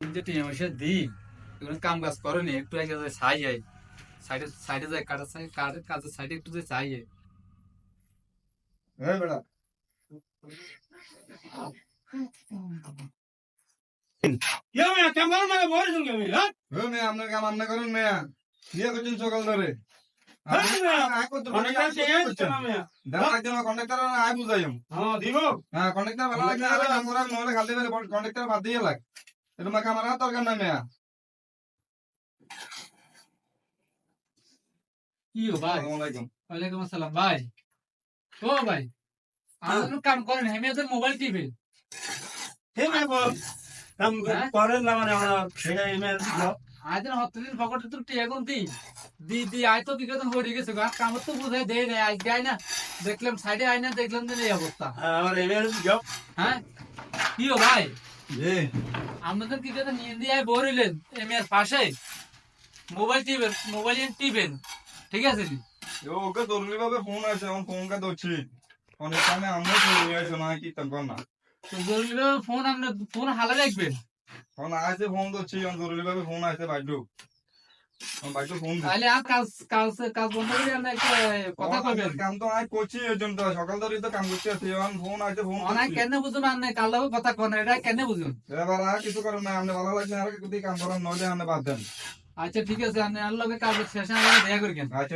যে টিএম এসে দিই এগুলো কাম কাজ করেনি একটু আগে যে ছাই যায় সাইডে সাইডে যায় কাটার সাইড কাটের কাজের সাইডে একটু যে ছাই যায় এই বেটা কেমন মানে বড় সঙ্গে হ্যাঁ ও মেয়ে আপনার কাম আপনি করেন মেয়া বিয়ে করছেন সকাল ধরে কন্ট্রাক্টর আয় বুঝাইম হ্যাঁ দিব হ্যাঁ কন্ট্রাক্টর ভালো লাগছে আর কাম করার নহলে খালি কন্ট্রাক্টর বাদ দিয়ে লাগ এটা মা কামার দরকার নাই মেয়া কি ও ভাই আসসালামু আলাইকুম ওয়ালাইকুম আসসালাম ভাই ও ভাই আমাদের কাম করেন হেমিয়াদের মোবাইল টিভি হে মে বল কাম করেন না মানে আমরা সেটা ইমেল আইদিন হতদিন পকেটে তো টিয়া গুন দি দি দি আই তো বিগত হয়ে গেছে গা কাম তো বুঝাই দেই না আই যাই না দেখলাম সাইডে আই না দেখলাম যে এই অবস্থা আমার ইমেল জব হ্যাঁ কি ও ভাই জি আমাদের কি কথা নিয়ে দিয়ে বরিলেন এমিয়ার পাশে মোবাইল টিভেন ঠিক আছে নি ওকে জরুরি ভাবে ফোন আছে এখন ফোনটা ধরছি অনেক সময় আমরা চলে আসো না কি তখন না তো জরুরি ফোন আমরা ফোন হালা রাখবেন ফোন আছে ফোন ধরছি জরুরি ভাবে ফোন আছে বাইডু বাইডু ফোন তাহলে আর কাজ কাজ কাজ বন্ধ করে আমরা একটা কথা কইবেন কাম তো আজ করছি এর জন্য তো সকাল ধরে তো কাম করতে আছি এখন ফোন আছে ফোন অনেক কেন বুঝুন আর নাই কাল কথা কোন এটা কেন বুঝুন এবার আর কিছু করেন না আপনি ভালো লাগছে আর কি কাম করার নইলে আপনি বাদ দেন আচ্ছা ঠিক আছে আপনি আর লগে কাজ শেষে আমরা দেখা করি কেন আচ্ছা